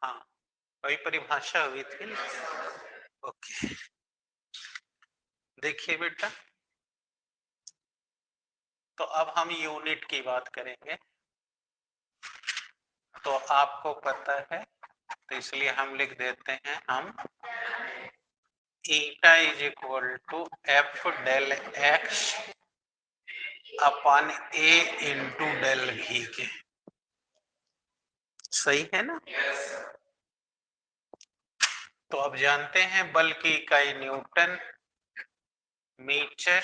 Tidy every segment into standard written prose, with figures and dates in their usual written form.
हाँ, वही परिभाषा हुई थी ना। ओके, देखिए बेटा, तो अब हम यूनिट की बात करेंगे। तो आपको पता है, तो इसलिए हम लिख देते हैं हम eta is equal to F del x upon A into del v के। सही है ना? तो अब जानते हैं बल की इकाई newton, metre,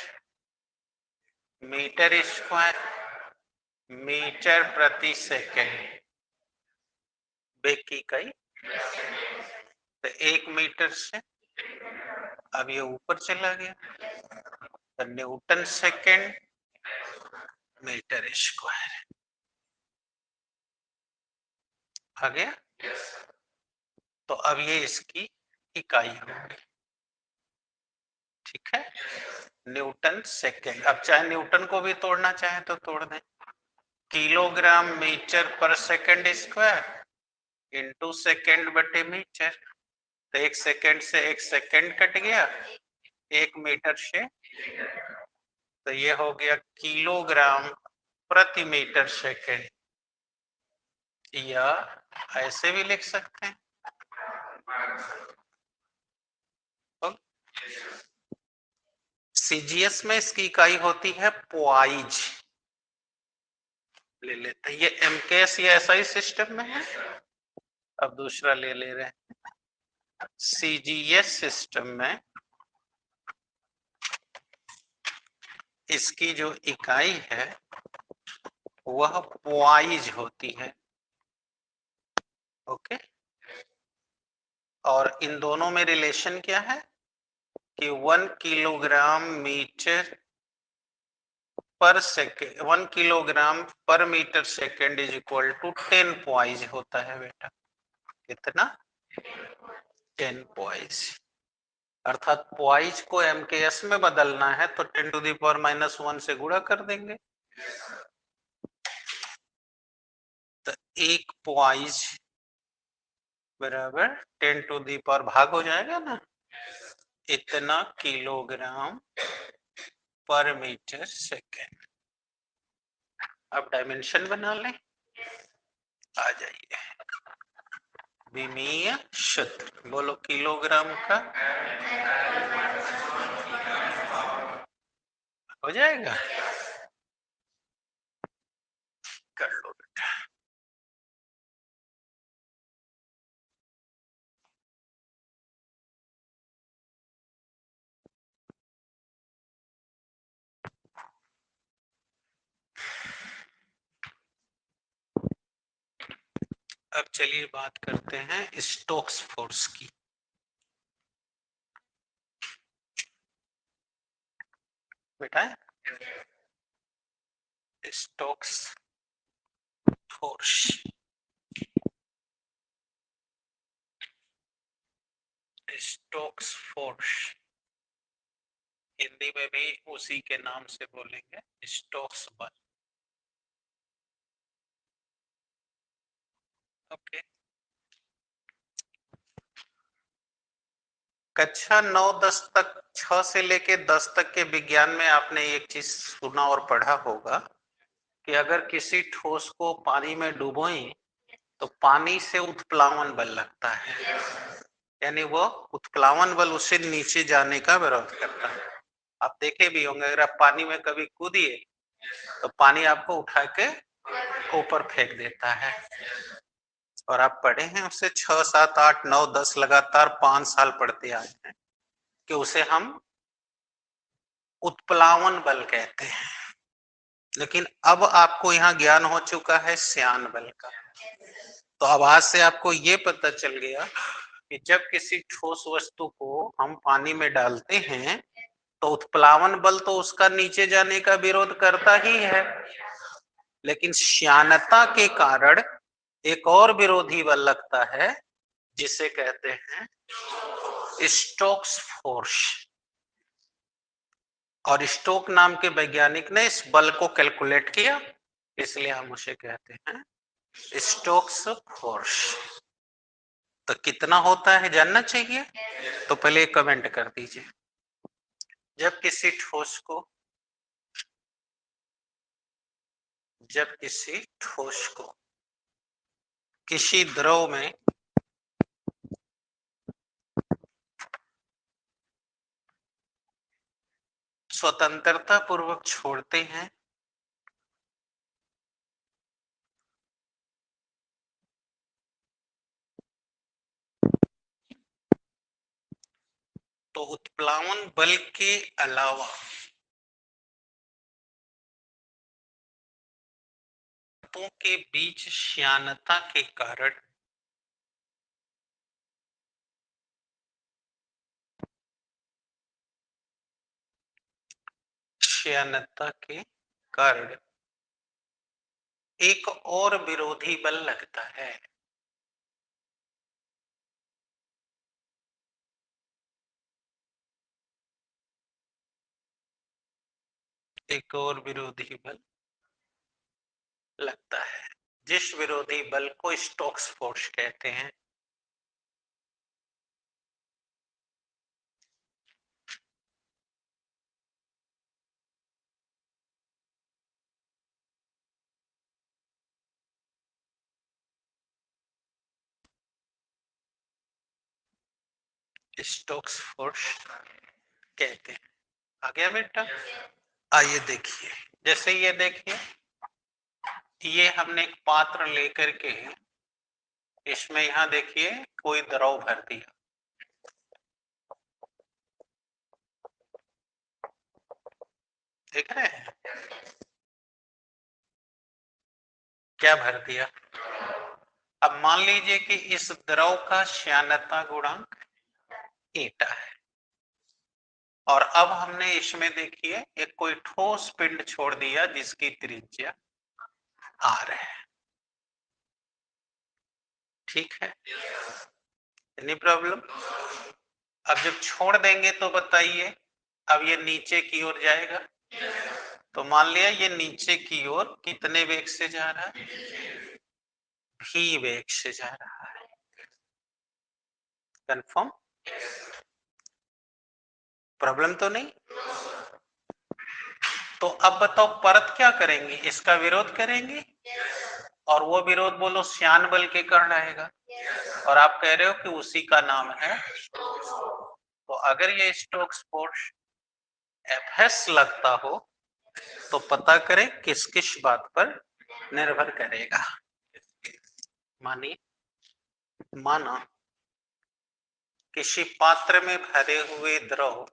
metre square, metre प्रति सेकेंड। वेग की इकाई तो 1 मीटर से अब ये ऊपर चला गया, तो न्यूटन सेकेंड मीटर स्क्वायर आ गया। तो अब ये इसकी इकाई होगी, ठीक है, न्यूटन सेकेंड। अब चाहे न्यूटन को भी तोड़ना चाहे तो तोड़ दें, किलोग्राम मीटर पर सेकेंड स्क्वायर इंटू सेकेंड बटे मीटर। तो 1 सेकेंड से 1 सेकेंड कट गया, 1 मीटर से, तो ये हो गया किलोग्राम प्रति मीटर सेकेंड। या ऐसे भी लिख सकते हैं, सीजीएस में इसकी इकाई होती है पॉइज। ले लेते हैं, ये एमकेएस ये ऐसा ही सिस्टम में है। अब दूसरा ले ले रहे हैं, सीजीएस सिस्टम में इसकी जो इकाई है वह पॉइज होती है। ओके, और इन दोनों में रिलेशन क्या है कि 1 किलोग्राम मीटर पर सेकेंड, 1 किलोग्राम पर metre second is equal to 10 poise होता है बेटा। कितना? 10 पॉइज। अर्थात पॉइज को एमकेएस में बदलना है तो 10 टू द पावर -1 से गुणा कर देंगे, तो 1 पॉइज बराबर 10 टू दी पावर भाग हो जाएगा ना, इतना किलोग्राम पर मीटर सेकेंड। अब डायमेंशन बना लें, आ जाइए, विमीय क्षेत्र बोलो किलोग्राम का हो जाएगा, कर लो बेटा। अब चलिए बात करते हैं स्टोक्स फोर्स की। बेटा Stokes force, Stokes force Hindi में भी उसी के नाम से बोलेंगे, स्टोक्स बल। ओके, कक्षा 9-10 तक, 6 से लेके 10 तक के विज्ञान में आपने एक चीज सुना और पढ़ा होगा कि अगर किसी ठोस को पानी में डुबोएं तो पानी से उत्प्लावन बल लगता है, यानी वो उत्प्लावन बल उसे नीचे जाने का विरोध करता है। आप देखे भी होंगे, अगर आप पानी में कभी कूदिए तो पानी आपको उठा के ऊपर फेंक देता है। और आप पढ़े हैं उससे 6, 7, 8, 9, 10 लगातार 5 साल पढ़ते आए हैं कि उसे हम उत्प्लावन बल कहते हैं। लेकिन अब आपको यहाँ ज्ञान हो चुका है श्यान बल का। तो अब आज से आपको ये पता चल गया कि जब किसी ठोस वस्तु को हम पानी में डालते हैं तो उत्प्लावन बल तो उसका नीचे जाने का विरोध करता ही है, लेकिन श्यानता के कारण एक और विरोधी बल लगता है जिसे कहते हैं स्टोक्स फोर्स। और स्टोक नाम के वैज्ञानिक ने इस बल को कैलकुलेट किया, इसलिए हम उसे कहते हैं स्टोक्स फोर्स। तो कितना होता है जानना चाहिए? तो पहले कमेंट कर दीजिए। जब किसी ठोस को किसी द्रव में स्वतंत्रता पूर्वक छोड़ते हैं तो उत्प्लावन बल के अलावा परतों के बीच श्यानता के कारण एक और विरोधी बल लगता है। एक और विरोधी बल लगता है जिस विरोधी बल को स्टोक्स फोर्स कहते हैं। स्टोक्स फोर्स कहते हैं। आ गया बेटा? आइए देखिए, जैसे ये देखिए, ये हमने एक पात्र लेकर के इसमें यहां देखिए कोई द्रव भर दिया। देख रहे हैं क्या भर दिया? अब मान लीजिए कि इस द्रव का श्यानता गुणांक एटा है और अब हमने इसमें देखिए एक कोई ठोस पिंड छोड़ दिया जिसकी त्रिज्या आर है। ठीक है, एनी प्रॉब्लम? अब जब छोड़ देंगे तो बताइए, अब ये नीचे की ओर जाएगा। तो मान लिया ये नीचे की ओर कितने वेग से जा रहा है? भी वेग से जा रहा है। कंफर्म? प्रॉब्लम तो नहीं? तो अब बताओ परत क्या करेंगे? इसका विरोध करेंगे और वो विरोध बोलो श्यान बल के कारण आएगा और आप कह रहे हो कि उसी का नाम है। तो अगर ये स्टोक्स फोर्स एफएस लगता हो तो पता करें किस किस बात पर निर्भर करेगा। मानिए, माना किसी पात्र में भरे हुए द्रव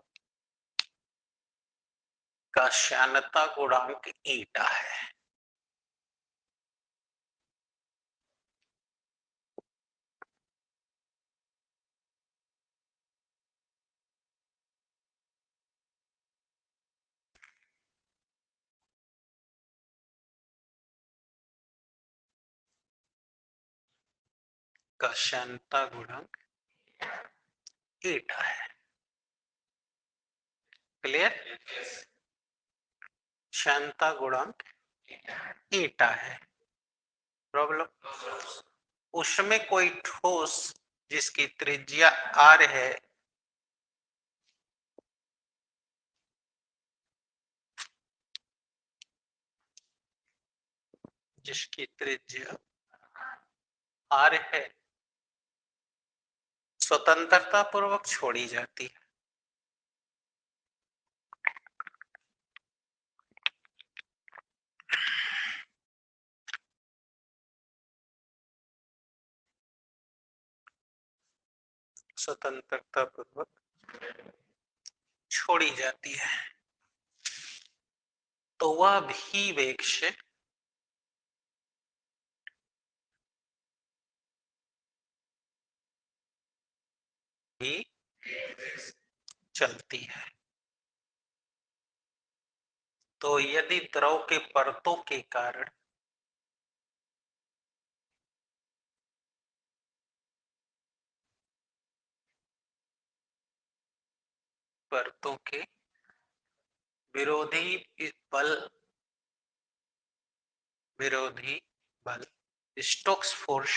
का श्यानता गुणांक ईटा है। का श्यानता गुणांक ईटा है। क्लियर? श्यानता गुणांक ईटा है। प्रॉब्लम? उसमें कोई ठोस जिसकी त्रिज्या आर है जिसकी त्रिज्या आर है स्वतंत्रता पूर्वक छोड़ी जाती है। स्वतंत्रता पूर्वक छोड़ी जाती है तो वह भी वेग से भी चलती है। तो यदि द्रव के परतों के कारण परतों के विरोधी बल विरोधी बल स्टोक्स फोर्स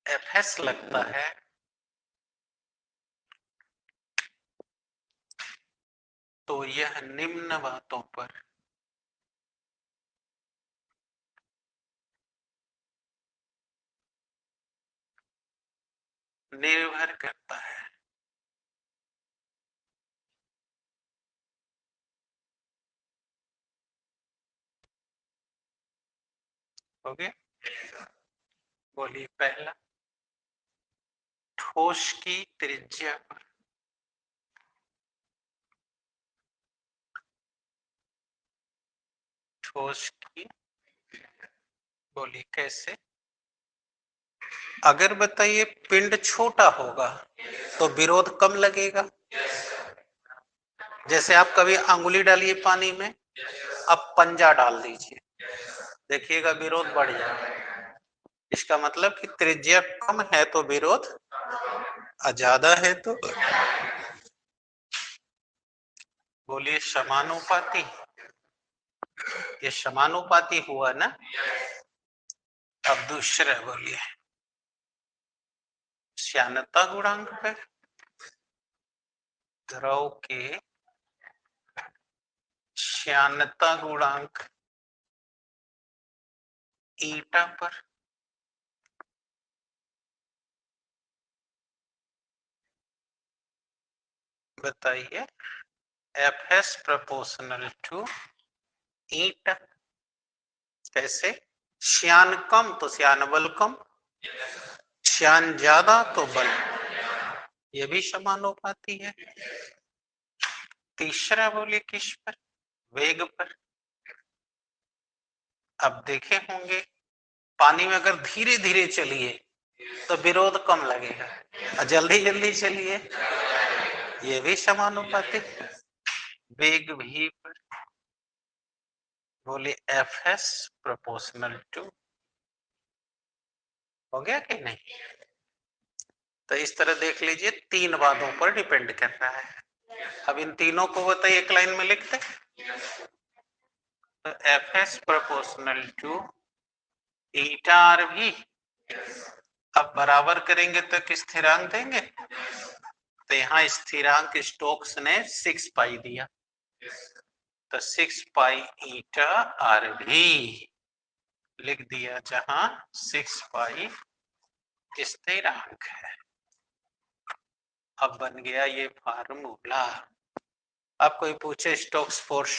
एफएस लगता है तो यह निम्न बातों पर निर्भर करता है। हो गया? बोलिए पहला, ठोस की त्रिज्या पर ठोस की, बोलिए कैसे? अगर बताइए पिंड छोटा होगा तो विरोध कम लगेगा। जैसे आप कभी अंगुली डालिए पानी में, अब पंजा डाल दीजिए, देखिएगा विरोध बढ़ जाएगा। इसका मतलब कि त्रिज्या कम है तो विरोध ज्यादा है तो, बोलिए समानुपाती। ये समानुपाती हुआ ना। अब दूसरा बोलिए, श्यानता गुणांक है द्रव के श्यानता गुणांक ईटा पर बताइए। एफ एस प्रोपोर्शनल टू ईटा। कैसे? श्यान कम तो श्यान बल कम, श्यान ज्यादा तो बल, ये भी समानुपाती है। तीसरा बोलिए किस पर? वेग पर। अब देखे होंगे पानी में अगर धीरे धीरे चलिए तो विरोध कम लगेगा, और जल्दी जल्दी चलिए ये भी समानुपाती। वेग भी पर बोले एफ एस प्रोपोर्शनल टू। हो गया कि नहीं? तो इस तरह देख लीजिए तीन बातों पर डिपेंड कर रहा है। अब इन तीनों को बताइए एक लाइन में लिखते। तो F S proportional to eta are v, अब बराबर करेंगे तो किस स्थिरांक देंगे? तो यहाँ स्थिरांक स्टोक्स ने 6 पाई दिया, तो 6 पाई ईटा आर भी लिख दिया, जहां 6 पाई स्थिरांक है। अब बन गया ये फार्मूला। अब कोई पूछे स्टोक्स फोर्स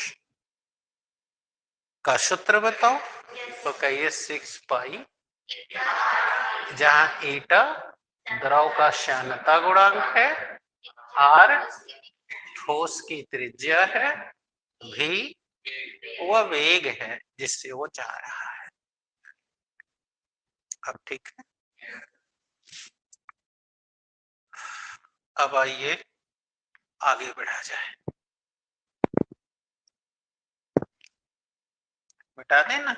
का सूत्र बताओ, तो कहिए 6 पाई, जहां ईटा द्रव का श्यानता गुणांक है, आर ठोस की त्रिज्या है, भी वह वेग है जिससे वो जा रहा है। अब ठीक है, अब आइए आगे बढ़ा जाए। बता देना।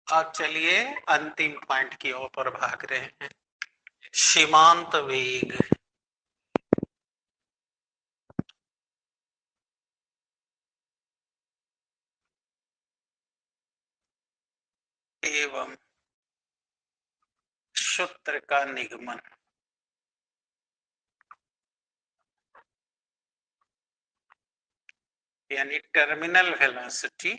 अब चलिए अंतिम पॉइंट की ओर भाग रहे हैं, सीमांत वेग। एवं सूत्र का निगमन। यानी terminal velocity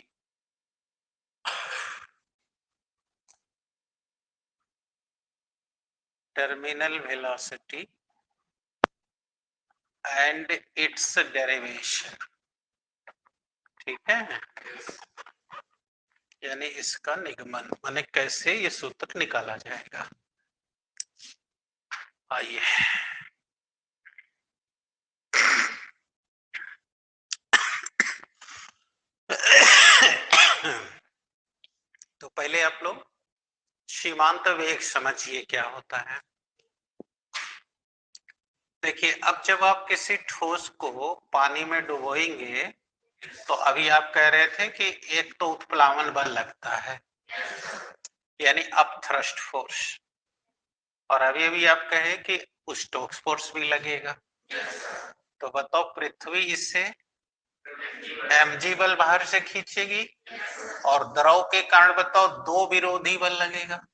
and it's derivation. ठीक है, यानी इसका निगमन माने कैसे ये सूत्र निकाला जाएगा। आइए तो पहले आप लोग सीमांत वेग समझिए क्या होता है। देखिए, अब जब आप किसी ठोस को पानी में डुबोएंगे, तो अभी आप कह रहे थे कि एक तो उत्प्लावन बल लगता है, यानी अप थ्रस्ट फोर्स, और अभी अभी आप कहे कि स्टोक्स फोर्स भी लगेगा। तो बताओ, पृथ्वी इससे mg बल बाहर से खींचेगी, और द्रव के कारण बताओ दो विरोधी बल लगेगा,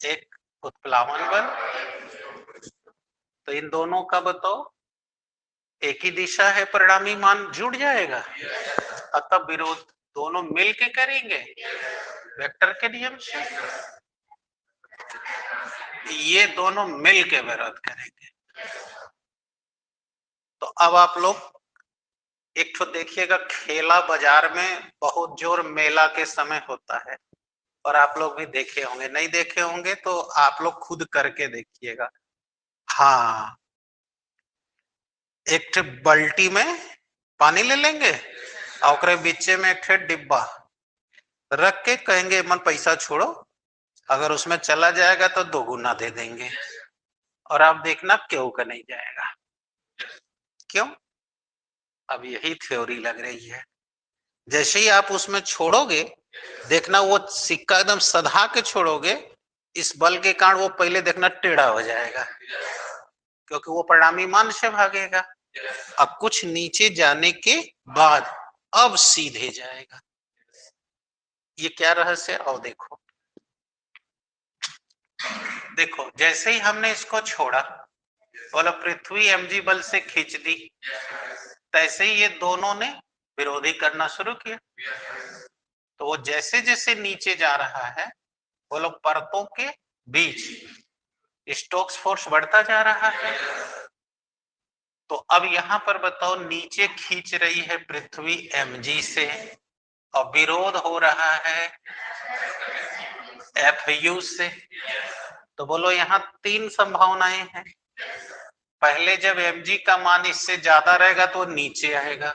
एक उत्प्लावन बल, तो इन दोनों का बताओ एक ही दिशा है, परिणामी मान जुड़ जाएगा, अतः विरोध दोनों मिल के करेंगे वेक्टर के नियम से, ये दोनों मिल के विरोध करेंगे। तो अब आप लोग एक तो देखिएगा, खेला बाजार में बहुत जोर मेला के समय होता है, और आप लोग भी देखे होंगे, नहीं देखे होंगे तो आप लोग खुद करके देखिएगा। हाँ, एक बाल्टी में पानी ले लेंगे और बीचे में एक डिब्बा रख के कहेंगे मन पैसा छोड़ो, अगर उसमें चला जाएगा तो 2 गुना दे देंगे, और आप देखना क्यों का नहीं जाएगा। क्यों? अब यही थ्योरी लग रही है। जैसे ही आप उसमें छोड़ोगे, देखना वो सिक्का एकदम सधा के छोड़ोगे, इस बल के कारण वो पहले देखना टेढ़ा हो जाएगा, क्योंकि वो परिणामी मान से भागेगा। अब कुछ नीचे जाने के बाद अब सीधे जाएगा। ये क्या रहस्य है? और देखो, देखो जैसे ही हमने इसको छोड़ा, बोला पृथ्वी mg बल से खींच दी, तैसे ही ये दोनों ने विरोधी करना शुरू किया। तो वो जैसे जैसे नीचे जा रहा है, वो लोग परतों के बीच स्टोक्स फोर्स बढ़ता जा रहा है। तो अब यहां पर बताओ, नीचे खींच रही है पृथ्वी mg से, और विरोध हो रहा है Fu से। तो बोलो यहाँ 3 संभावनाएं हैं। पहले जब mg का मान इससे ज्यादा रहेगा तो नीचे आएगा।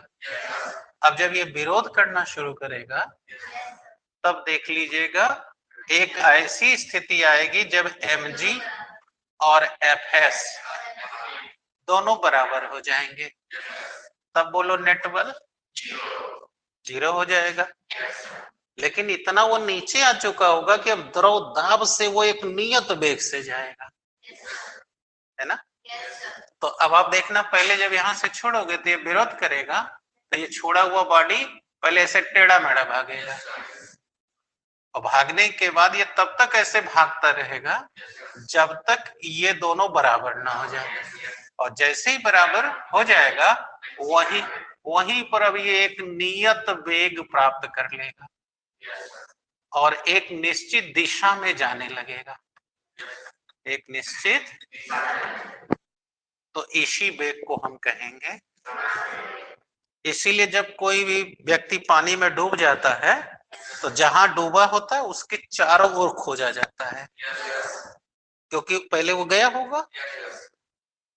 अब जब ये विरोध करना शुरू करेगा, तब देख लीजिएगा एक ऐसी स्थिति आएगी जब mg और fs दोनों बराबर हो जाएंगे, तब बोलो नेट बल 0 हो जाएगा। लेकिन इतना वो नीचे आ चुका होगा कि अब द्रव दाब से वो एक नियत वेग से जाएगा, है ना। तो अब आप देखना, पहले जब यहां से छोड़ोगे तो ये विरोध करेगा, तो ये छोड़ा हुआ बॉडी पहले ऐसे टेढ़ा मेढ़ा भागेगा, और भागने के बाद ये तब तक ऐसे भागता रहेगा जब तक ये दोनों बराबर ना हो जाए, और जैसे ही बराबर हो जाएगा वहीं पर अब ये एक नियत वेग प्राप्त कर लेगा और एक निश्चित दिशा में जाने लगेगा, एक निश्चित। तो इसी वेग को हम कहेंगे। इसीलिए जब कोई भी व्यक्ति पानी में डूब जाता है, तो जहां डूबा होता है उसके चारों ओर खोजा जाता है, क्योंकि पहले वो गया होगा,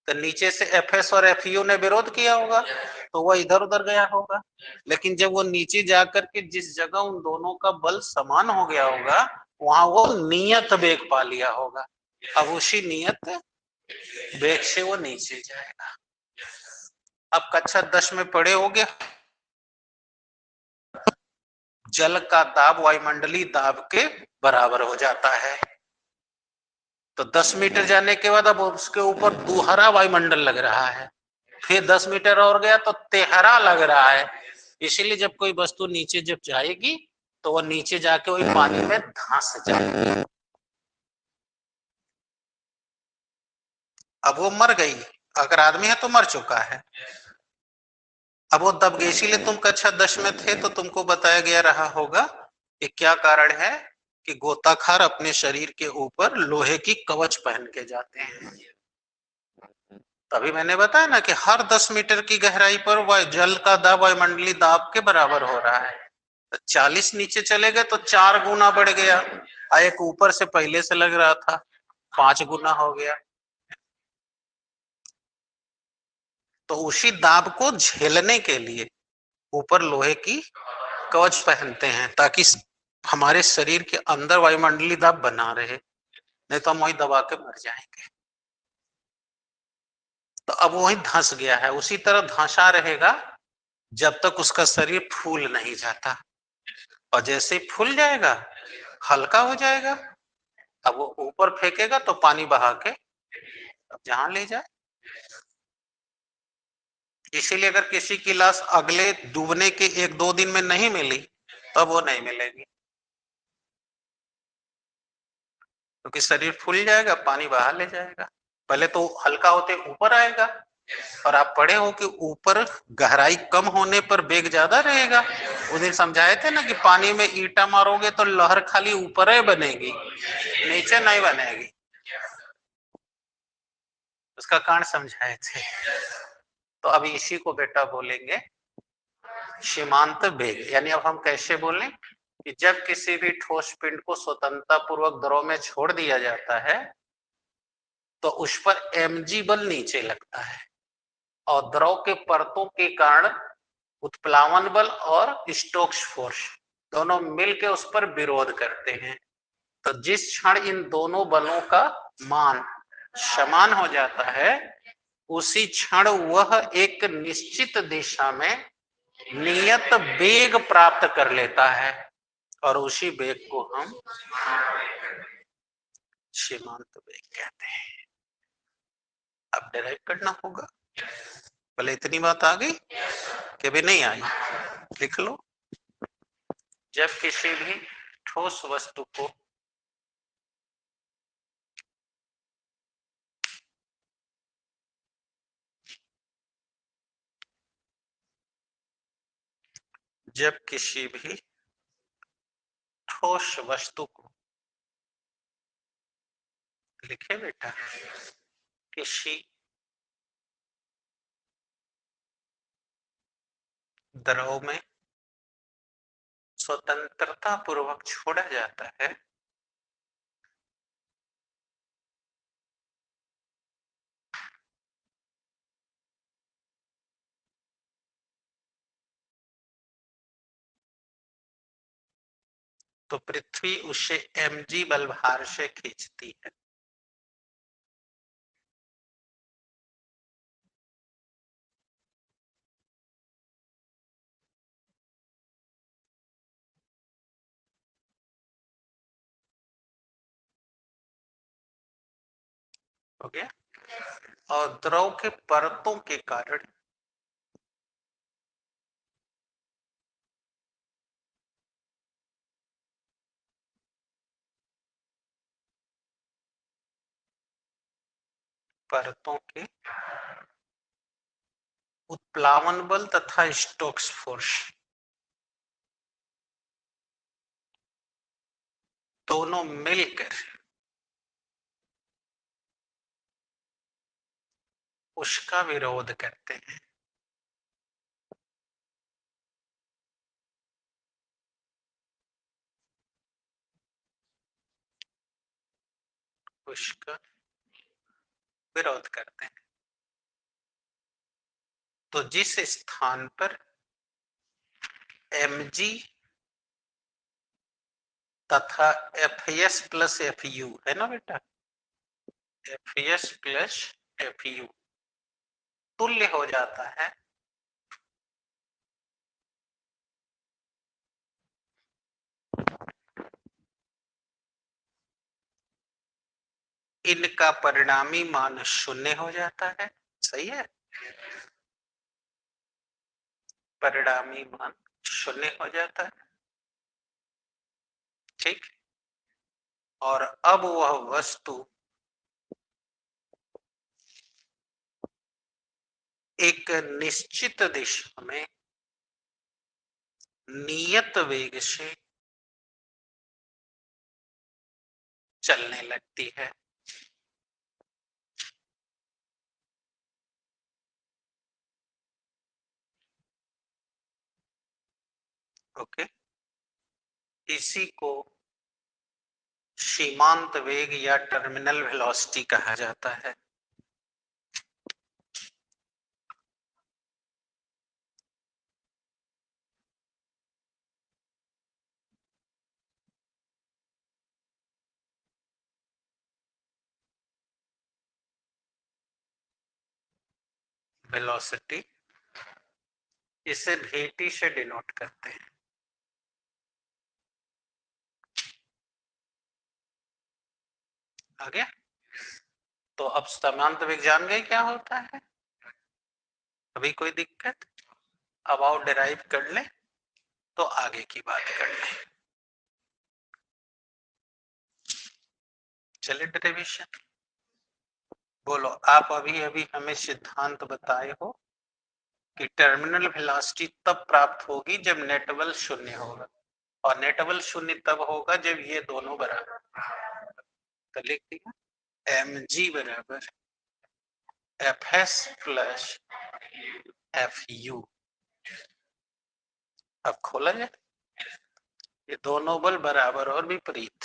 तो नीचे से एफएस और एफयू ने विरोध किया होगा, तो वह इधर उधर गया होगा। लेकिन जब वो नीचे जाकर के जिस जगह उन दोनों का बल समान हो गया होगा, वहां वो नियत वेग पा लिया होगा। अब उसी नियत वेग से वो नीचे जाएगा। अब कक्षा 10 में पढ़े होगे, जल का दाब वायुमंडलीय दाब के बराबर हो जाता है। तो 10 मीटर जाने के बाद अब उसके ऊपर दूहरा वायुमंडल लग रहा है, फिर 10 मीटर और गया तो तेहरा लग रहा है। इसीलिए जब कोई वस्तु नीचे जब जाएगी तो वो नीचे जाके वही पानी में धंस जाएगी। अब वो मर गई, अगर आदमी है तो मर चुका है, अब वो दब गई। इसीलिए तुम कक्षा 10 में थे तो तुमको बताया गया रहा होगा कि क्या कारण है कि गोताखोर अपने शरीर के ऊपर लोहे की कवच पहन के जाते हैं। तभी मैंने बताया ना कि हर 10 मीटर की गहराई पर जल का दाब वायुमंडलीय दाब के बराबर हो रहा है। 40 नीचे चले गए तो 4 गुना बढ़ गया, एक ऊपर से पहले से लग रहा था 5 गुना हो गया। तो उसी दाब को झेलने के लिए ऊपर लोहे की कवच पहनते हैं, ताकि हमारे शरीर के अंदर वायुमंडलीय दाब बना रहे, नहीं तो हम वही दबा के मर जाएंगे। अब वही धंस गया है, उसी तरह धंसा रहेगा जब तक उसका शरीर फूल नहीं जाता। और जैसे ही फूल जाएगा, हल्का हो जाएगा, अब वो ऊपर फेंकेगा तो पानी बहा के जहां ले जाए। इसीलिए अगर किसी की लाश अगले डूबने के 1-2 दिन में नहीं मिली, तब वो नहीं मिलेगी, क्योंकि शरीर फूल जाएगा, पानी बाहर ले जाएगा। पहले तो हल्का होते ऊपर आएगा, और आप पढ़े हो कि ऊपर गहराई कम होने पर वेग ज्यादा रहेगा। उस दिन समझाए थे ना कि पानी में ईंटा मारोगे तो लहर खाली ऊपर ही बनेगी, नीचे नहीं बनेगी। उसका कारण समझाए थे। तो अब इसी को बेटा बोलेंगे सीमांत वेग। यानी अब हम कैसे बोलें कि जब किसी भी ठोस पिंड को स्वतंत्रता पूर्वक द्रव में छोड़ दिया जाता है तो उस पर mg बल नीचे लगता है, और द्रव के परतों के कारण उत्प्लावन बल और स्टोक्स फोर्स दोनों मिलकर उस पर विरोध करते हैं। तो जिस क्षण इन दोनों बलों का मान समान हो जाता है, उसी क्षण वह एक निश्चित दिशा में नियत वेग प्राप्त कर लेता है, और उसी वेग को हम सीमांत वेग कहते हैं। अब डिराइव करना होगा। पहले इतनी बात आ गई कि भी नहीं आई? लिख लो। जब किसी भी ठोस वस्तु को जब किसी भी ठोस वस्तु को लिखे बेटा किसी द्रव में स्वतंत्रता पूर्वक छोड़ा जाता है, तो पृथ्वी उसे mg बल भार से खींचती है। हो गया। और द्रव के परतों के कारण परतों के उत्प्लावन बल तथा स्टोक्स फोर्स दोनों मिलकर उसका विरोध करते हैं। उसका विरोध करते हैं। तो जिस स्थान पर mg तथा Fs प्लस Fu है ना बेटा, Fs प्लस Fu तुल्य हो जाता है, इनका परिणामी मान शून्य हो जाता है। सही है, परिणामी मान शून्य हो जाता है। ठीक। और अब वह वस्तु एक निश्चित दिशा में नियत वेग से चलने लगती है। ओके, इसी को सीमांत वेग या टर्मिनल वेलोसिटी कहा जाता है। वेलोसिटी, इसे VT से डिनोट करते हैं। आगे तो अब समांतर वेग जान गए क्या होता है? अभी कोई दिक्कत? अब आओ डिराइव कर ले तो आगे की बात कर ले। चले डेरिवेशन। बोलो आप अभी अभी हमें सिद्धांत बताए हो कि टर्मिनल वेलोसिटी तब प्राप्त होगी जब नेट बल शून्य होगा, और नेट बल शून्य तब होगा जब ये दोनों बराबर। तो लिख दिया mg बराबर fs प्लस fu। अब खोला जाए, ये दोनों बल बराबर और विपरीत।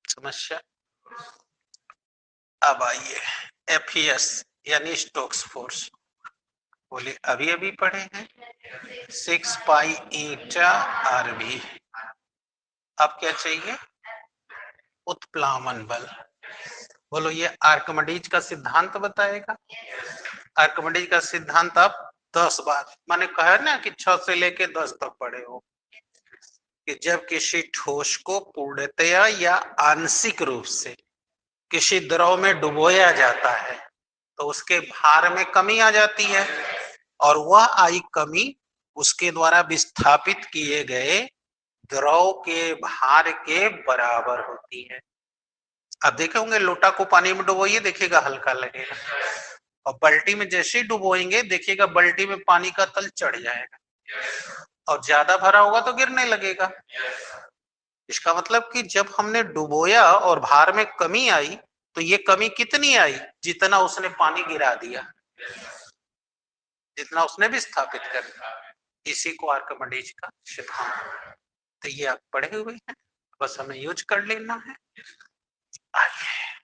समस्या। अब आइए एफएस यानी स्टोक्स फोर्स, बोले अभी अभी पढ़े हैं 6 पाई ईटा आरबी। अब क्या चाहिए? उत्प्लावन बल। बोलो ये आर्किमिडीज का सिद्धांत बताएगा। आर्किमिडीज का सिद्धांत आप 10 बार मैंने कहा ना कि 6 से लेके 10 तक पढ़े हो कि जब किसी ठोस को पूर्णतया या आंशिक रूप से किसी द्रव में डुबोया जाता है तो उसके भार में कमी आ जाती है, और वह आई कमी उसके द्वारा विस्थापित किए गए द्रव के भार के बराबर होती है। अब देखे होंगे लोटा को पानी में डुबोइए, देखिएगा हल्का लगेगा, और बाल्टी में जैसे ही डुबोएंगे देखिएगा बाल्टी में पानी का तल चढ़ जाएगा, और ज्यादा भरा होगा तो गिरने लगेगा। इसका मतलब कि जब हमने डुबोया और भार में कमी आई तो ये कमी कितनी आई? जितना उसने पानी गिरा दिया, जितना उसने विस्थापित कर दिया। इसी को आर्किमिडीज का सिद्धांत। तो ये आप पढ़े हुए हैं, बस हमें यूज कर लेना है। आइए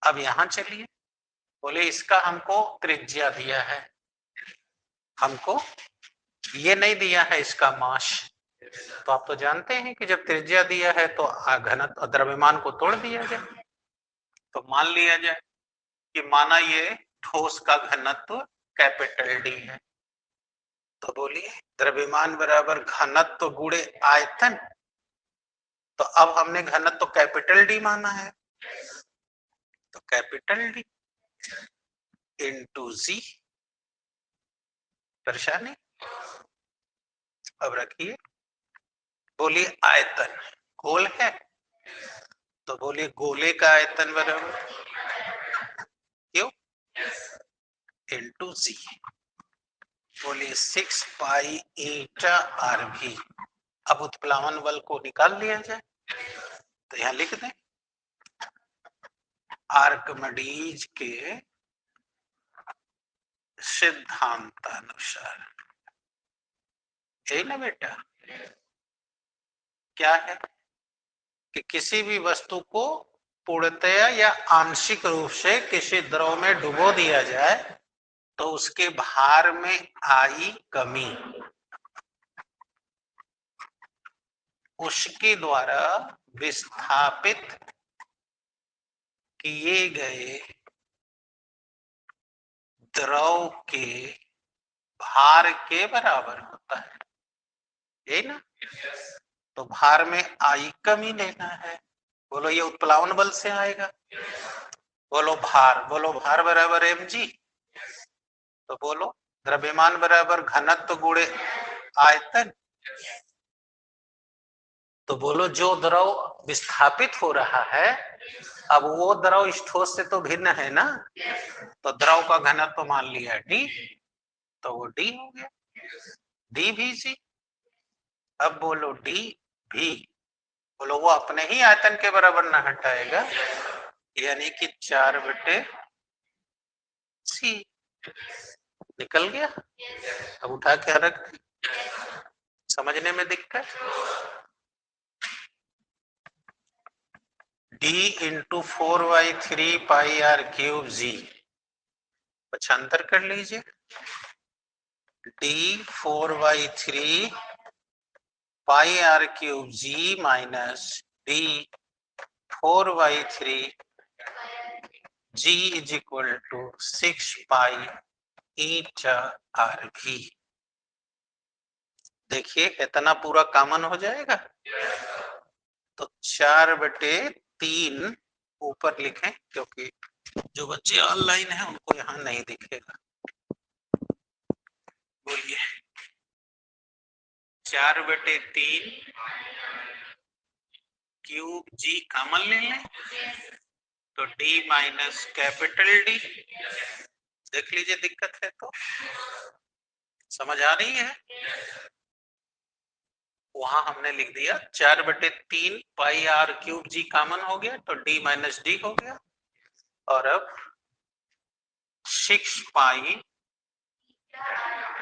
अब यहां चलिए, बोले इसका हमको त्रिज्या दिया है, हमको ये नहीं दिया है इसका मास। तो आप तो जानते हैं कि जब त्रिज्या दिया है तो घनत्व द्रव्यमान को तोड़ दिया जाए। तो मान लिया जाए कि माना ये ठोस का घनत्व कैपिटल डी है, तो बोलिए द्रव्यमान बराबर घनत्व गुणे आयतन। तो अब हमने घनत्व कैपिटल डी माना है, तो कैपिटल डी इंटू जी। परेशानी? अब रखिए, बोलिए आयतन गोल है तो बोलिए गोले का आयतन बराबर क्यों इंटू जी। बोलिए 6 पाई ईटा आरबी। अब उत्प्लावन बल को निकाल लिया जाए, तो यहां लिख दें आर्किमिडीज के सिद्धांतानुसार। यही ना बेटा, क्या है कि किसी भी वस्तु को पूर्णतया या आंशिक रूप से किसी द्रव में डुबो दिया जाए तो उसके भार में आई कमी उसके द्वारा विस्थापित किए गए द्रव के भार के बराबर होता है, यही ना। तो भार में आई कमी लेना है। बोलो ये उत्प्लावन बल से आएगा। बोलो भार बराबर mg। तो बोलो द्रव्यमान बराबर घनत्व गुणे आयतन। तो बोलो जो द्रव विस्थापित हो रहा है, अब वो द्रव इस ठोस से तो भिन्न है ना, तो द्रव का घनत्व मान लिया d, तो वो d हो गया डी भी जी। अब बोलो डी भी, बोलो वो अपने ही आयतन के बराबर ना हटाएगा, यानी कि 4/c निकल गया। अब उठा के रख, समझने में दिक्कत? d into 4/3 pi r cube g, पक्षांतर कर लीजिए। d 4/3 pi r cube g minus d 4/3 G is equal to 6 pi eta are v. देखिए इतना पूरा कॉमन हो जाएगा, तो 4/3 ऊपर लिखें, क्योंकि जो बच्चे ऑनलाइन हैं उनको यहाँ नहीं दिखेगा। बोलिए 4/3 क्यूब जी कॉमन ले लें, तो D माइनस कैपिटल डी। देख लीजिए दिक्कत है तो समझ आ रही है। वहां हमने लिख दिया 4/3 पाई आर क्यूब जी कॉमन हो गया, तो D माइनस डी हो गया। और अब 6 पाई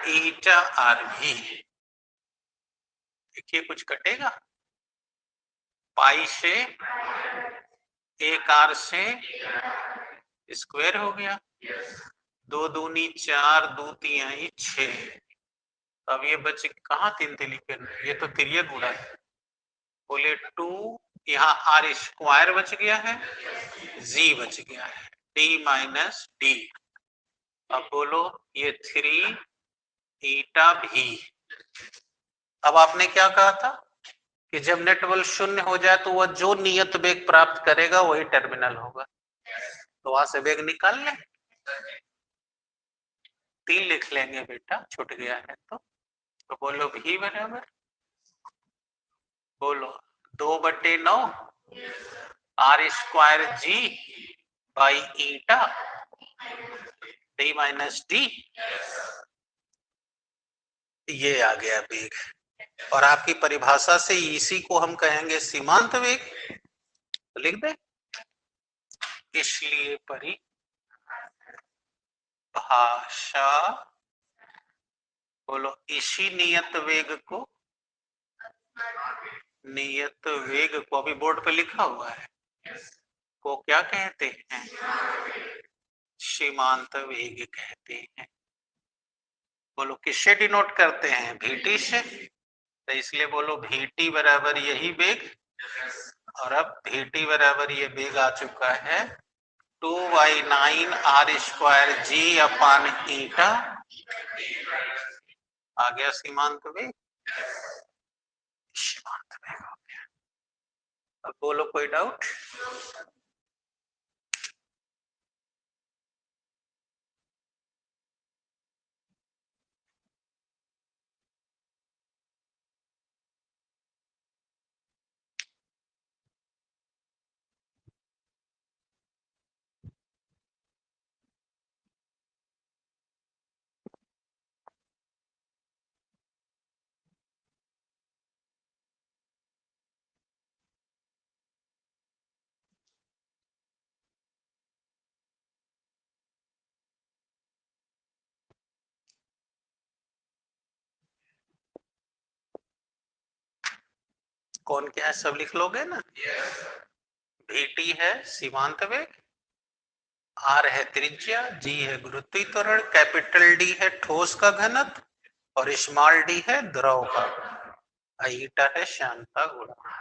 ईटा आर भी। देखिए कुछ कटेगा, पाई से एक आर से स्क्वायर हो गया, 2 दूनी 4, 2 तिहाई 6। अब ये बच्चे कहाँ 3 तीली कर, ये तो तिरिया गुणा है। बोले 2, यहाँ आर स्क्वायर बच गया है, जी बच गया है, डी माइनस डी। अब बोलो ये 3 ईटा भी। अब आपने क्या कहा था कि जब नेट बल शून्य हो जाए तो वह जो नियत वेग प्राप्त करेगा वही टर्मिनल होगा, तो वहां से वेग निकाल लें। 3 लिख लेंगे बेटा, छूट गया है तो बोलो भी बराबर, बोलो 2/9 R square G by eta D minus D. ये आ गया वेग, और आपकी परिभाषा से इसी को हम कहेंगे सीमांत वेग। तो लिख दे, इसलिए परिभाषा, बोलो इसी नियत वेग को अभी बोर्ड पे लिखा हुआ है, को क्या कहते हैं? सीमांत वेग कहते हैं। बोलो किससे डिनोट करते हैं? VT से, तो इसलिए बोलो VT बराबर यही वेग। और अब VT बराबर ये वेग आ चुका है 2/9 आर स्क्वायर जी अपान ईटा, आ गया सीमांत वेग। सीमांत वेग हो गया। अब बोलो कोई डाउट? कौन क्या है सब लिख लोगे ना? VT है सीमांत वेग, R है त्रिज्या, G है गुरुत्वीय त्वरण, कैपिटल D है ठोस का घनत्व, और स्मॉल d है द्रव का, ईटा है श्यानता गुणा।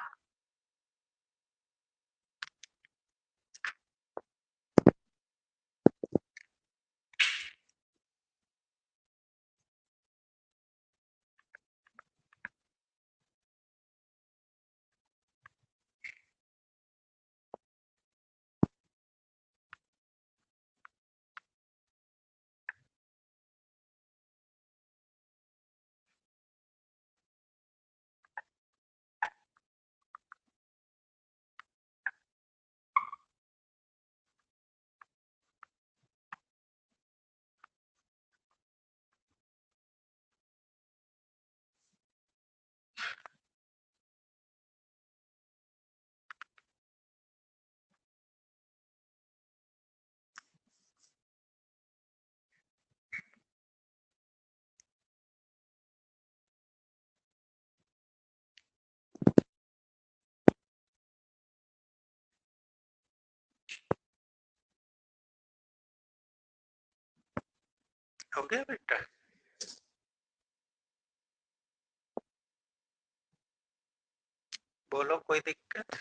हो गया बेटा? बोलो कोई दिक्कत?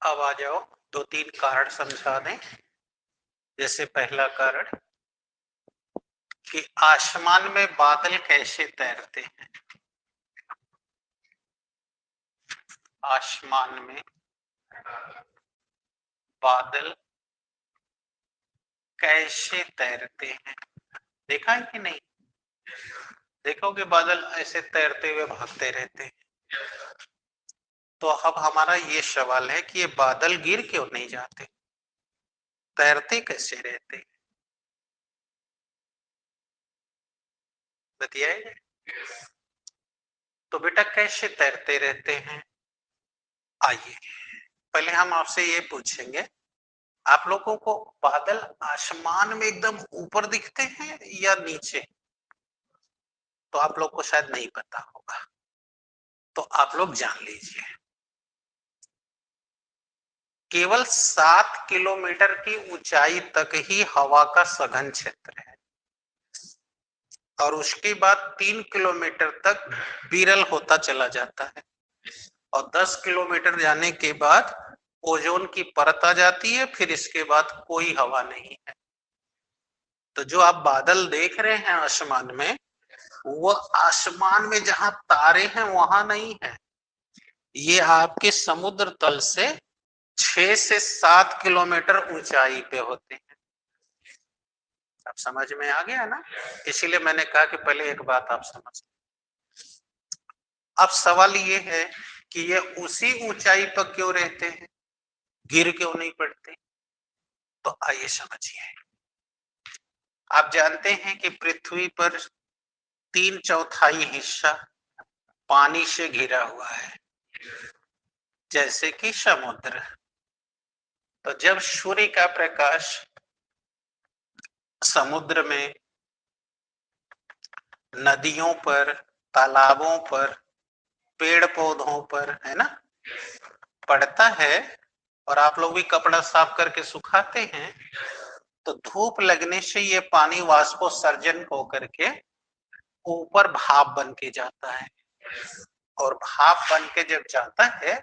अब आ जाओ, दो तीन कारण समझा दें। जैसे पहला कारण कि आसमान में बादल कैसे तैरते हैं। आसमान में बादल कैसे तैरते हैं, देखा है कि नहीं? देखोगे बादल ऐसे तैरते हुए भागते रहते हैं। तो अब हमारा ये सवाल है कि ये बादल गिर क्यों नहीं जाते, तैरते कैसे रहते हैं? बताइए। तो बेटा कैसे तैरते रहते हैं? आइए पहले हम आपसे ये पूछेंगे, आप लोगों को बादल आसमान में एकदम ऊपर दिखते हैं या नीचे? तो आप लोग को शायद नहीं पता होगा, तो आप लोग जान लीजिए। केवल 7 किलोमीटर की ऊंचाई तक ही हवा का सघन क्षेत्र है और उसके बाद 3 किलोमीटर तक विरल होता चला जाता है और 10 किलोमीटर जाने के बाद ओजोन की परत आ जाती है, फिर इसके बाद कोई हवा नहीं है। तो जो आप बादल देख रहे हैं आसमान में, वो आसमान में जहां तारे हैं वहां नहीं है, ये आपके समुद्र तल से 6 से 7 किलोमीटर ऊंचाई पे होते हैं। अब समझ में आ गया ना? इसीलिए मैंने कहा कि पहले एक बात आप समझ। अब सवाल ये है कि ये उसी ऊंचाई पर क्यों रहते हैं, गिर क्यों नहीं पड़ते? तो आइए समझिए। आप जानते हैं कि पृथ्वी पर 3/4 हिस्सा पानी से घिरा हुआ है, जैसे कि समुद्र। तो जब सूर्य का प्रकाश समुद्र में, नदियों पर, तालाबों पर, पेड़ पौधों पर, है ना, पड़ता है और आप लोग भी कपड़ा साफ करके सुखाते हैं, तो धूप लगने से ये पानी वाष्पोत्सर्जन होकर के ऊपर भाप बन के जाता है और भाप बन के जब जाता है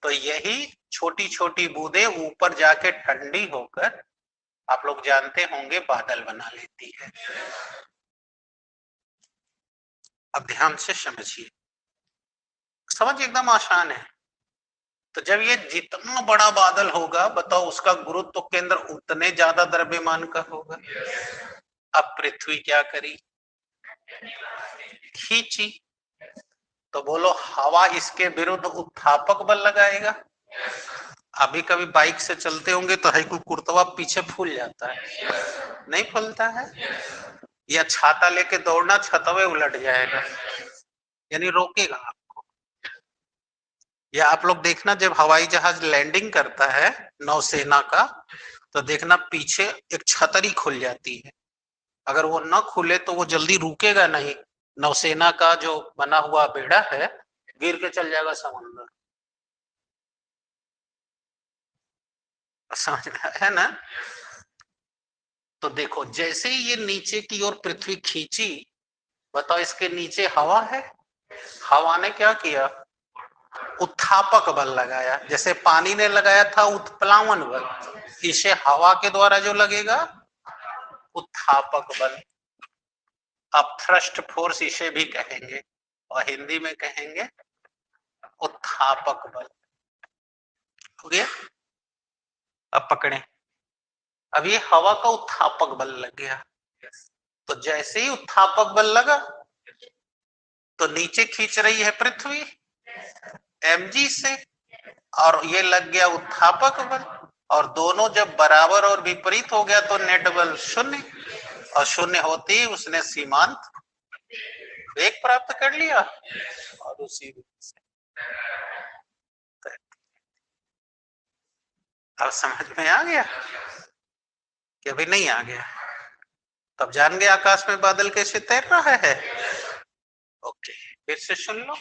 तो यही छोटी छोटी बूंदें ऊपर जाके ठंडी होकर, आप लोग जानते होंगे, बादल बना लेती है। अब ध्यान से समझिए, समझ एकदम आसान है। तो जब ये जितना बड़ा बादल होगा, बताओ उसका गुरुत्व केंद्र उतने ज्यादा द्रव्यमान का होगा। अब पृथ्वी क्या करी, खींची, तो बोलो हवा इसके विरुद्ध उत्थापक बल लगाएगा। अभी कभी बाइक से चलते होंगे तो है कोई कुर्तवा पीछे फूल जाता है, नहीं फूलता है? या छाता लेके दौड़ना, छतवे उलट जाएगा, यानी रोकेगा आपको। या आप लोग देखना जब हवाई जहाज लैंडिंग करता है नौसेना का, तो देखना पीछे एक छतरी खुल जाती है, अगर वो न खुले तो वो जल्दी रुकेगा नहीं, नौसेना का जो बना हुआ बेड़ा है गिर के चल जाएगा समुद्र। समझ में है ना? तो देखो जैसे ही ये नीचे की ओर पृथ्वी खींची, बताओ इसके नीचे हवा है, हवा ने क्या किया, उत्थापक बल लगाया। जैसे पानी ने लगाया था उत्प्लावन बल, इसे हवा के द्वारा जो लगेगा उत्थापक बल। अब थ्रस्ट फोर्स इसे भी कहेंगे और हिंदी में कहेंगे उत्थापक बल। हो गया? अब पकड़े, अब ये हवा का उत्थापक बल लग गया, तो जैसे ही उत्थापक बल लगा तो नीचे खींच रही है पृथ्वी mg से, और ये लग गया उत्थापक बल, और दोनों जब बराबर और विपरीत हो गया तो नेट बल शून्य, और शून्य होते ही उसने सीमांत वेग प्राप्त कर लिया और उसी से। अब समझ में आ गया कि अभी नहीं आ गया? तब जान गए आकाश में बादल कैसे तैर रहा है। ओके, फिर से सुन लो।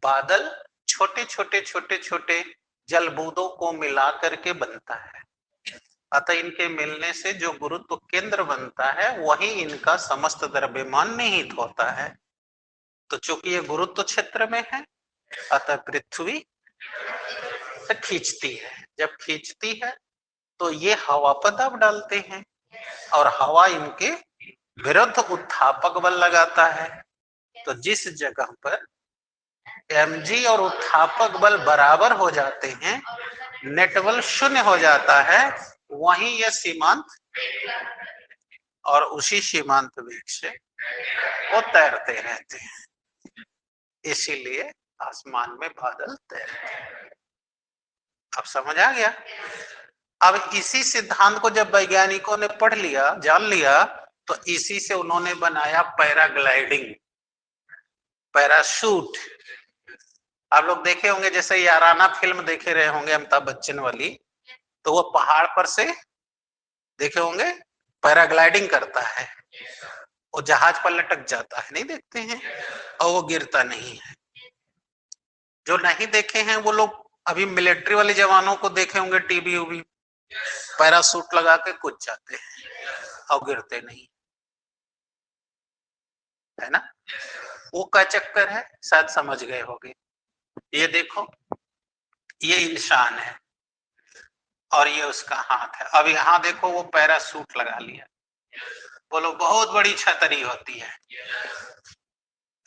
बादल छोटे छोटे छोटे छोटे जल बूंदों को मिला करके बनता है, अतः इनके मिलने से जो गुरुत्व केंद्र बनता है वही इनका समस्त द्रव्यमान निहित होता है। तो चूंकि ये गुरुत्व क्षेत्र में है, अतः पृथ्वी से खींचती है। जब खींचती है तो ये हवा पर दबाव डालते हैं और हवा इनके विरुद्ध उत्थापक बल लगाता है। तो जिस जगह पर mg और उत्थापक बल बराबर हो जाते हैं, नेट बल शून्य हो जाता है, वहीं यह सीमांत और उसी सीमांत वेग से वो तैरते रहते हैं। इसीलिए आसमान में बादल तैरते हैं। अब समझ आ गया। अब इसी सिद्धांत को जब वैज्ञानिकों ने पढ़ लिया, जान लिया, तो इसी से उन्होंने बनाया पैराग्लाइडिंग, पैराशूट। आप लोग देखे होंगे, जैसे याराना फिल्म देखे रहे होंगे अमिताभ बच्चन वाली, तो वो पहाड़ पर से देखे होंगे पैराग्लाइडिंग करता है, वो जहाज पर लटक जाता है, नहीं देखते हैं, और वो गिरता नहीं है। जो नहीं देखे हैं वो लोग अभी मिलिट्री वाले जवानों को देखे होंगे टीवी उवी, पैरासूट लगा के कूद जाते हैं और गिरते नहीं, है ना। वो क्या चक्कर है, शायद समझ गए होंगे। ये देखो, ये इंसान है और ये उसका हाथ है। अब यहाँ देखो वो पैरासूट लगा लिया, बोलो बहुत बड़ी छतरी होती है।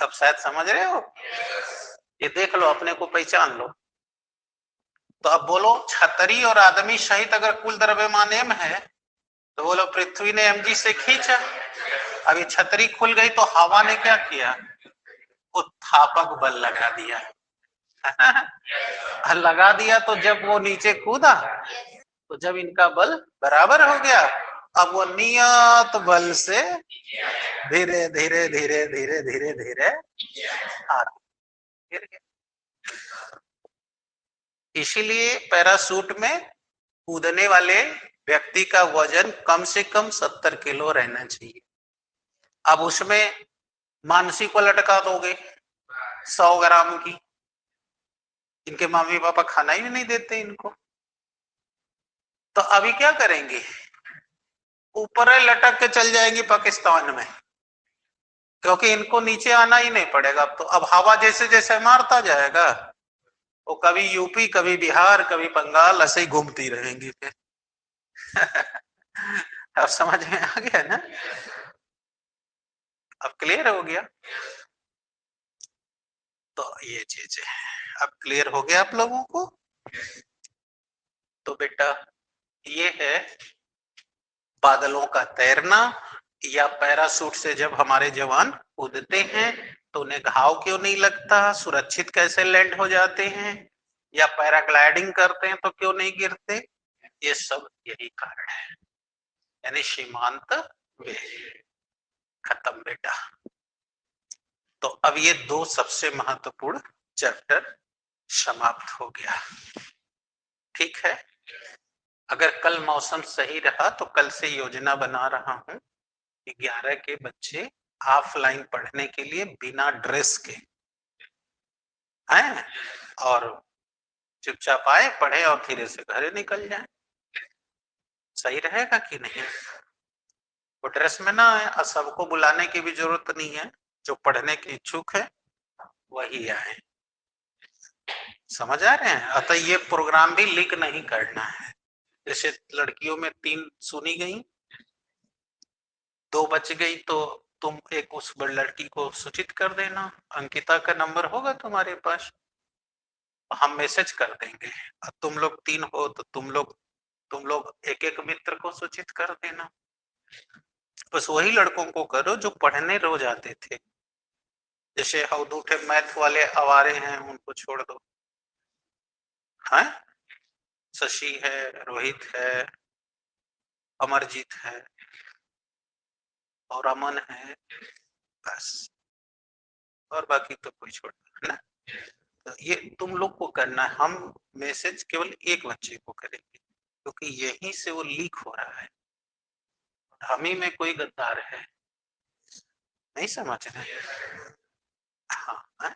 अब शायद समझ रहे हो, ये देख लो, अपने को पहचान लो। तो अब बोलो, छतरी और आदमी सहित अगर कुल द्रव्यमान m है, तो बोलो पृथ्वी ने mg से खींचा, अब ये छतरी खुल गई तो हवा ने क्या किया, उत्थापक बल लगा दिया। लगा दिया, तो जब वो नीचे कूदा, तो जब इनका बल बराबर हो गया, अब वो नियत बल से धीरे धीरे धीरे धीरे धीरे धीरे गिर गया। इसीलिए पैराशूट में कूदने वाले व्यक्ति का वजन कम से कम 70 किलो रहना चाहिए। अब उसमें मानसी को लटका दोगे 100 ग्राम की, इनके मम्मी पापा खाना ही नहीं देते इनको, तो अभी क्या करेंगे, ऊपर लटक के चल जाएंगे पाकिस्तान में, क्योंकि इनको नीचे आना ही नहीं पड़ेगा। तो अब हवा जैसे जैसे मारता जाएगा, वो कभी यूपी, कभी बिहार, कभी बंगाल, ऐसे ही घूमती रहेंगी फिर। अब समझ में आ गया ना, अब क्लियर हो गया। तो ये चीज है, अब क्लियर हो गया आप लोगों को। तो बेटा ये है बादलों का तैरना, या पैराशूट से जब हमारे जवान कूदते हैं तो उन्हें घाव क्यों नहीं लगता, सुरक्षित कैसे लैंड हो जाते हैं, या पैराग्लाइडिंग करते हैं तो क्यों नहीं गिरते, ये सब यही कारण है, यानी सीमांत वेग। खत्म बेटा। तो अब ये दो सबसे महत्वपूर्ण चैप्टर समाप्त हो गया। ठीक है, अगर कल मौसम सही रहा तो कल से योजना बना रहा हूं कि 11 के बच्चे ऑफलाइन पढ़ने के लिए बिना ड्रेस के हैं, और चुपचाप आए, पढ़े और धीरे से घर निकल जाए। सही रहेगा कि नहीं? वो ड्रेस में ना आए, सबको बुलाने की भी जरूरत नहीं है, जो पढ़ने के इच्छुक है वही आए। समझ आ रहे हैं? अतः ये प्रोग्राम भी लीक नहीं करना है। जैसे लड़कियों में 3 सुनी गई, 2 बच गई, तो तुम एक उस लड़की को सूचित कर देना, अंकिता का नंबर होगा तुम्हारे पास, हम मैसेज कर देंगे। तुम लोग 3 हो तो तुम लोग एक एक मित्र को सूचित कर देना। बस वही लड़कों को करो जो पढ़ने रोज आते थे, जैसे हवदूठे मैथ वाले आवारे हैं उनको छोड़ दो, है शशि है, रोहित है, अमरजीत है और अमन है, बस, और बाकी तो कोई छोड़ दो, है ना। तो ये तुम लोग को करना है, हम मैसेज केवल एक बच्चे को करेंगे क्योंकि यहीं से वो लीक हो रहा है। हम ही में कोई गद्दार है, नहीं समझ रहे? हाँ, है?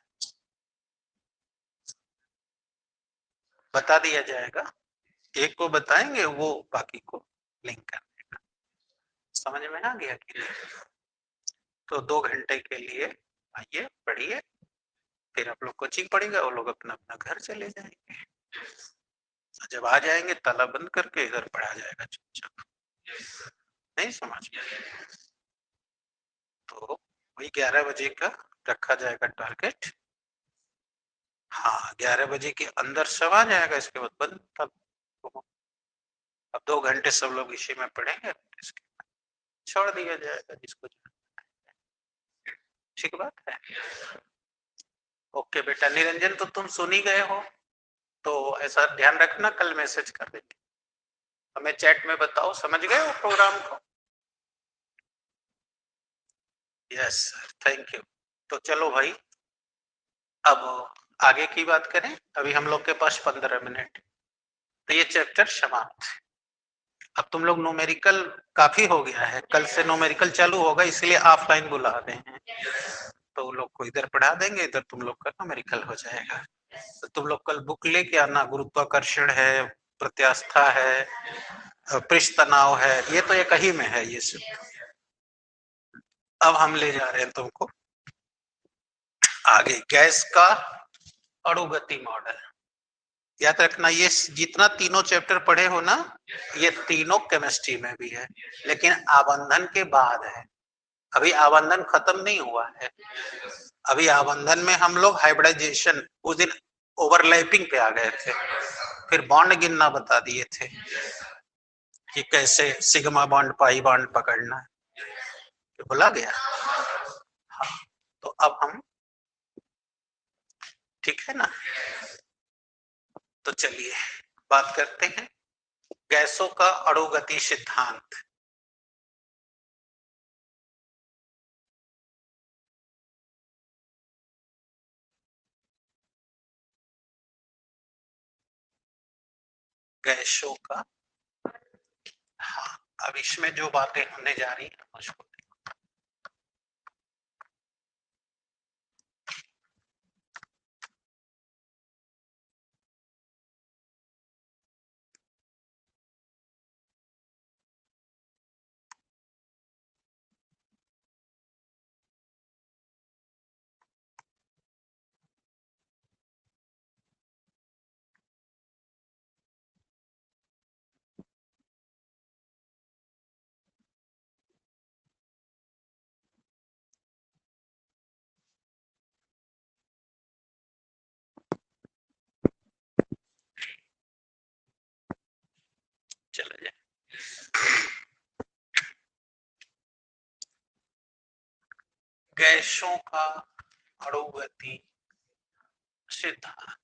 बता दिया जाएगा, एक को बताएंगे, वो बाकी को लिंक कर देगा। समझ में आ गया कि नहीं? तो 2 घंटे के लिए आइए, पढ़िए, फिर आप लोग कोचिंग पढ़ेगा, वो लोग अपना अपना घर चले जाएंगे। जब आ जाएंगे ताला बंद करके इधर पढ़ा जाएगा चुपचाप। नहीं समझ में? तो वही 11 बजे का रखा जाएगा टारगेट। हाँ 11 बजे के अंदर सब आ जाएगा, इसके बाद बंद। तब अब 2 घंटे सब लोग इसी में पढ़ेंगे, इसके बाद छोड़ दिया जाएगा जिसको। ठीक बात है। ओके बेटा। निरंजन तो तुम सुन ही गए हो, तो ऐसा ध्यान रखना, कल मैसेज कर देंगे, हमें चैट में बताओ समझ गए हो प्रोग्राम को। Yes sir, thank you. तो चलो भाई अब आगे की बात करें। अभी हम लोग के पास 15 मिनट, तो ये चैप्टर समाप्त। अब तुम लोग न्यूमेरिकल काफी हो गया है, कल से न्यूमेरिकल चालू होगा, इसलिए ऑफलाइन बुला रहे हैं, तो वो लोग को इधर पढ़ा देंगे, इधर तुम लोग का न्यूमेरिकल हो जाएगा। तो तुम लोग कल बुक लेके आना, गुरुत्वाकर्षण है, प्रत्यास्था है, पृष्ठ तनाव है, ये तो एक ही में है ये सब। अब हम ले जा रहे हैं तुमको आगे, गैस का अणुगति मॉडल। याद रखना ये जितना तीनों चैप्टर पढ़े हो ना, ये तीनों केमिस्ट्री में भी है, लेकिन आबंधन के बाद है, अभी आबंधन खत्म नहीं हुआ है। अभी आबंधन में हम लोग हाइब्रिडाइजेशन, उस दिन ओवरलैपिंग पे आ गए थे, फिर बॉन्ड गिनना बता दिए थे कि कैसे सिग्मा बॉन्ड पाई बॉन्ड पकड़ना है, तो बोला गया। हाँ, तो अब हम, ठीक है ना, तो चलिए बात करते हैं गैसों का अणुगति सिद्धांत। गैसों का, हाँ, अब इसमें जो बातें होने जा रही है मुझको चला जाए। गैसों का अणुगति सिद्धांत।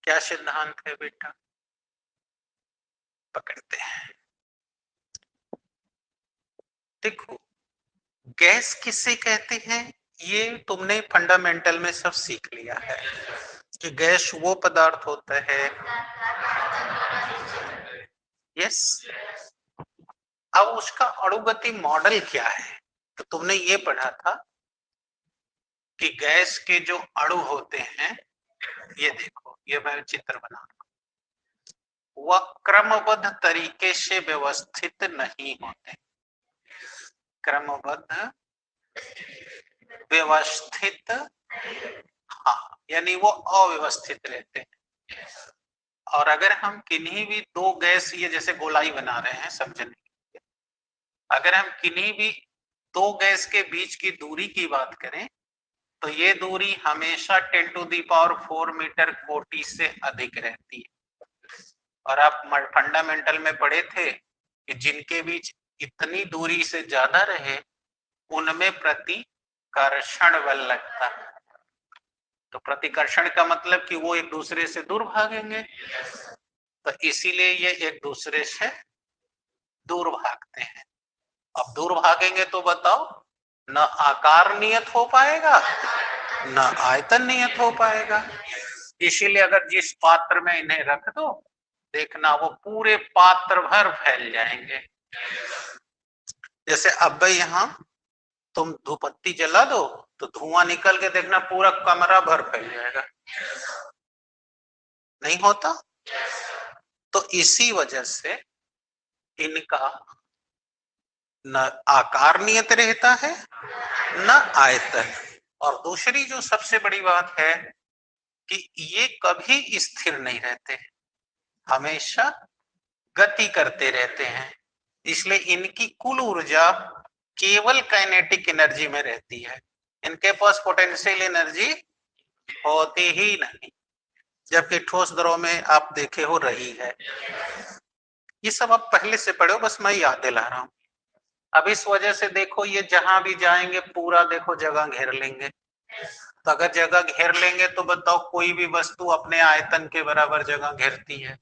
क्या सिद्धांत है बेटा, पकड़ते हैं। देखो गैस किसे कहते हैं, ये तुमने फंडामेंटल में सब सीख लिया है कि गैस वो पदार्थ होता है। यस। अब उसका अणुगति मॉडल क्या है, तो तुमने ये पढ़ा था कि गैस के जो अणु होते हैं, ये देखो, ये मैं चित्र बना रहा हूं, वह क्रमबद्ध तरीके से व्यवस्थित नहीं होते। क्रमबद्ध व्यवस्थित, हाँ, यानी वो अव्यवस्थित रहते हैं। और अगर हम किन्हीं भी दो गैस, ये जैसे गोलाई बना रहे हैं समझने के लिए, अगर हम किन्हीं भी दो गैस के बीच की दूरी की बात करें, तो ये दूरी हमेशा 10⁴ मीटर कोटि से अधिक रहती है। और आप फंडामेंटल में पढ़े थे कि जिनके बीच इतनी दूरी से ज्यादा रहे उनमें प्रतिकर्षण बल लगता है। तो प्रतिकर्षण का मतलब कि वो एक दूसरे से दूर भागेंगे, तो इसीलिए ये एक दूसरे से दूर भागते हैं। अब दूर भागेंगे तो बताओ, न आकार नियत हो पाएगा न आयतन नियत हो पाएगा। इसीलिए अगर जिस पात्र में इन्हें रख दो, देखना वो पूरे पात्र भर फैल जाएंगे। जैसे अब भाई यहाँ तुम धूपबत्ती जला दो तो धुआं निकल के देखना पूरा कमरा भर फैल जाएगा, नहीं होता। तो इसी वजह से इनका न आकार नियत रहता है न आयतन। और दूसरी जो सबसे बड़ी बात है कि ये कभी स्थिर नहीं रहते, हमेशा गति करते रहते हैं। इसलिए इनकी कुल ऊर्जा केवल काइनेटिक एनर्जी में रहती है, इनके पास पोटेंशियल एनर्जी होती ही नहीं, जबकि ठोस द्रव में आप देखे हो रही है। ये सब आप पहले से पढ़े हो, बस मैं याद दिला रहा हूं। अब इस वजह से देखो ये जहां भी जाएंगे पूरा देखो जगह घेर लेंगे। तो अगर जगह घेर लेंगे तो बताओ कोई भी वस्तु अपने आयतन के बराबर जगह घेरती है।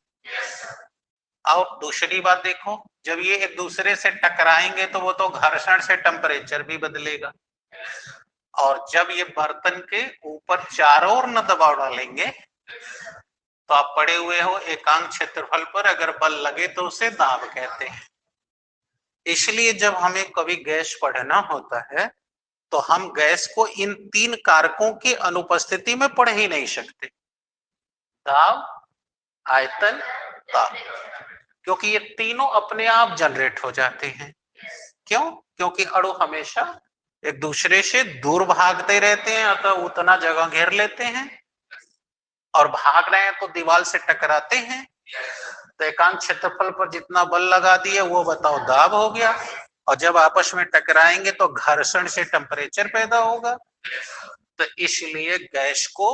और दूसरी बात देखो, जब ये एक दूसरे से टकराएंगे तो वो तो घर्षण से टेम्परेचर भी बदलेगा। और जब ये बर्तन के ऊपर चारों ओर न दबाव डालेंगे तो आप पड़े हुए हो एकांक क्षेत्रफल पर, अगर बल लगे तो उसे दाब कहते हैं। इसलिए जब हमें कभी गैस पढ़ना होता है तो हम गैस को इन तीन कारकों की अनुपस्थिति में पढ़ ही नहीं सकते, दाब, आयतन, ताप, क्योंकि ये तीनों अपने आप जनरेट हो जाते हैं। क्यों? क्योंकि अणु हमेशा एक दूसरे से दूर भागते रहते हैं, अतः उतना जगह घेर लेते हैं, और भाग रहे हैं तो दीवार से टकराते हैं। तो एकांक क्षेत्रफल पर जितना बल लगा दिए वो बताओ दाब हो गया, और जब आपस में टकराएंगे तो घर्षण से टेम्परेचर पैदा होगा। तो इसलिए गैस को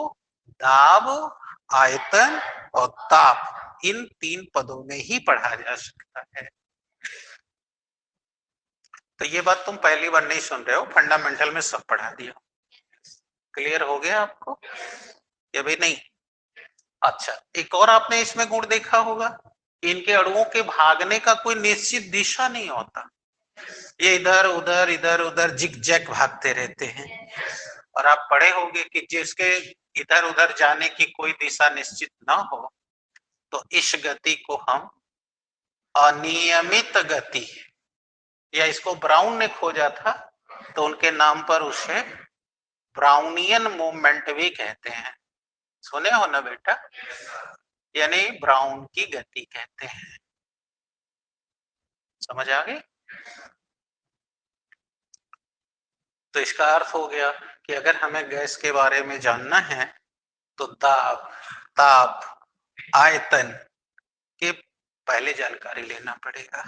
दाब, आयतन और ताप इन तीन पदों में ही पढ़ा जा सकता है। तो ये बात तुम पहली बार नहीं सुन रहे हो, फंडामेंटल में सब पढ़ा दिया। क्लियर हो गया आपको या भी नहीं? अच्छा, एक और आपने इसमें गुण देखा होगा, इनके अणुओं के भागने का कोई निश्चित दिशा नहीं होता, ये इधर उधर इधर उधर जिग जैग भागते रहते हैं। और आप पढ़े होंगे कि जिसके इधर उधर जाने की कोई दिशा निश्चित ना हो तो इस गति को हम अनियमित गति, या इसको ब्राउन ने खोजा था तो उनके नाम पर उसे ब्राउनियन मूवमेंट भी कहते हैं। सुने हो ना बेटा? यानी ब्राउन की गति कहते हैं। समझ आ गई? तो इसका अर्थ हो गया कि अगर हमें गैस के बारे में जानना है तो दाब, ताप, आयतन के पहले जानकारी लेना पड़ेगा।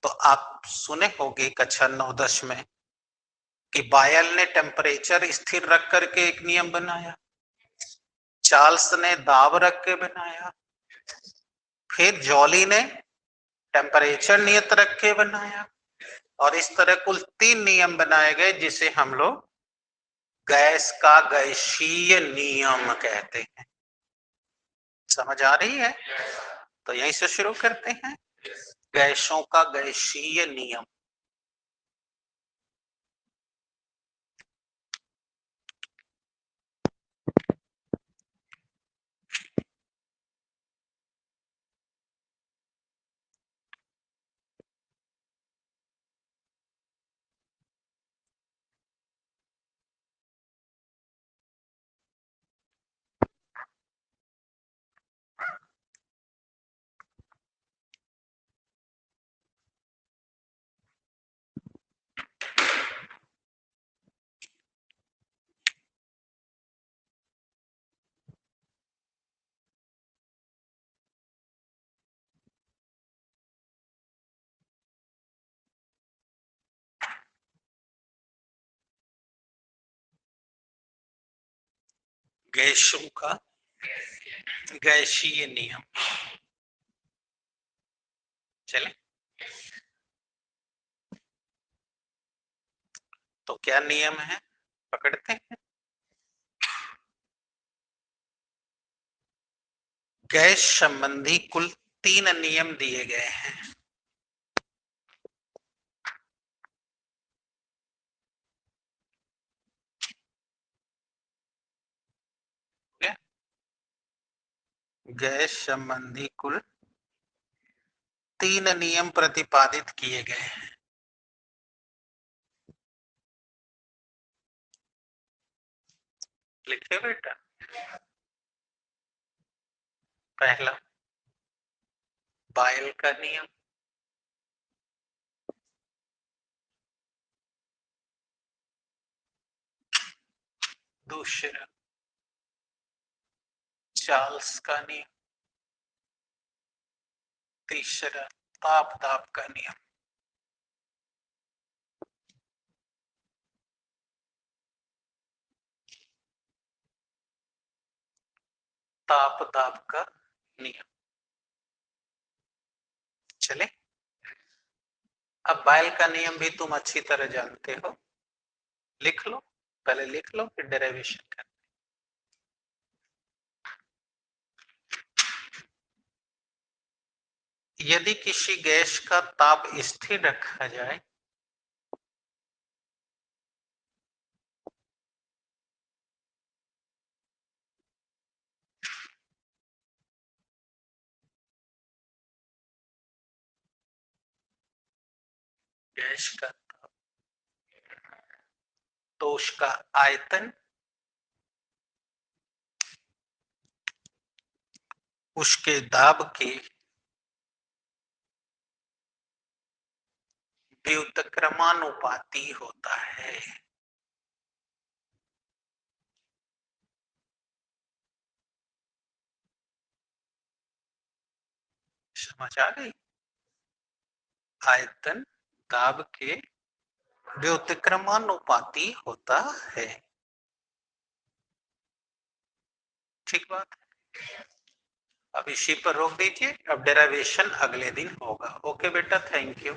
तो आप सुने होंगे कक्षा 9-10 में कि बायल ने टेम्परेचर स्थिर रख करके एक नियम बनाया, चार्ल्स ने दाब रख के बनाया, फिर जॉली ने टेम्परेचर नियत रख के बनाया, और इस तरह कुल 3 नियम बनाए गए जिसे हम लोग गैस का गैसीय नियम कहते हैं। समझ आ रही है? तो यहीं से शुरू करते हैं, गैसों का गैसीय नियम। गैसों का गैसीय नियम। चले, तो क्या नियम है पकड़ते हैं। गैस संबंधी कुल 3 नियम दिए गए हैं। गैस संबंधी कुल 3 नियम प्रतिपादित किए गए हैं। लिखे बेटा? पहला बायल का नियम, दूसरा चार्ल्स का नियम, तीसरा ताप दाब का नियम। ताप दाब का नियम। चले, अब बायल का नियम भी तुम अच्छी तरह जानते हो, लिख लो, पहले लिख लो फिर डेरिवेशन कर। यदि किसी गैस का ताप स्थिर रखा जाए गैस का ताप, तो उसका आयतन उसके दाब के व्युत्क्रमानुपाती होता है। समझ आ गई? आयतन दाब के व्युत्क्रमानुपाती होता है। ठीक बात है। अब इसी पर रोक दीजिए, अब डेरिवेशन अगले दिन होगा। ओके बेटा, थैंक यू।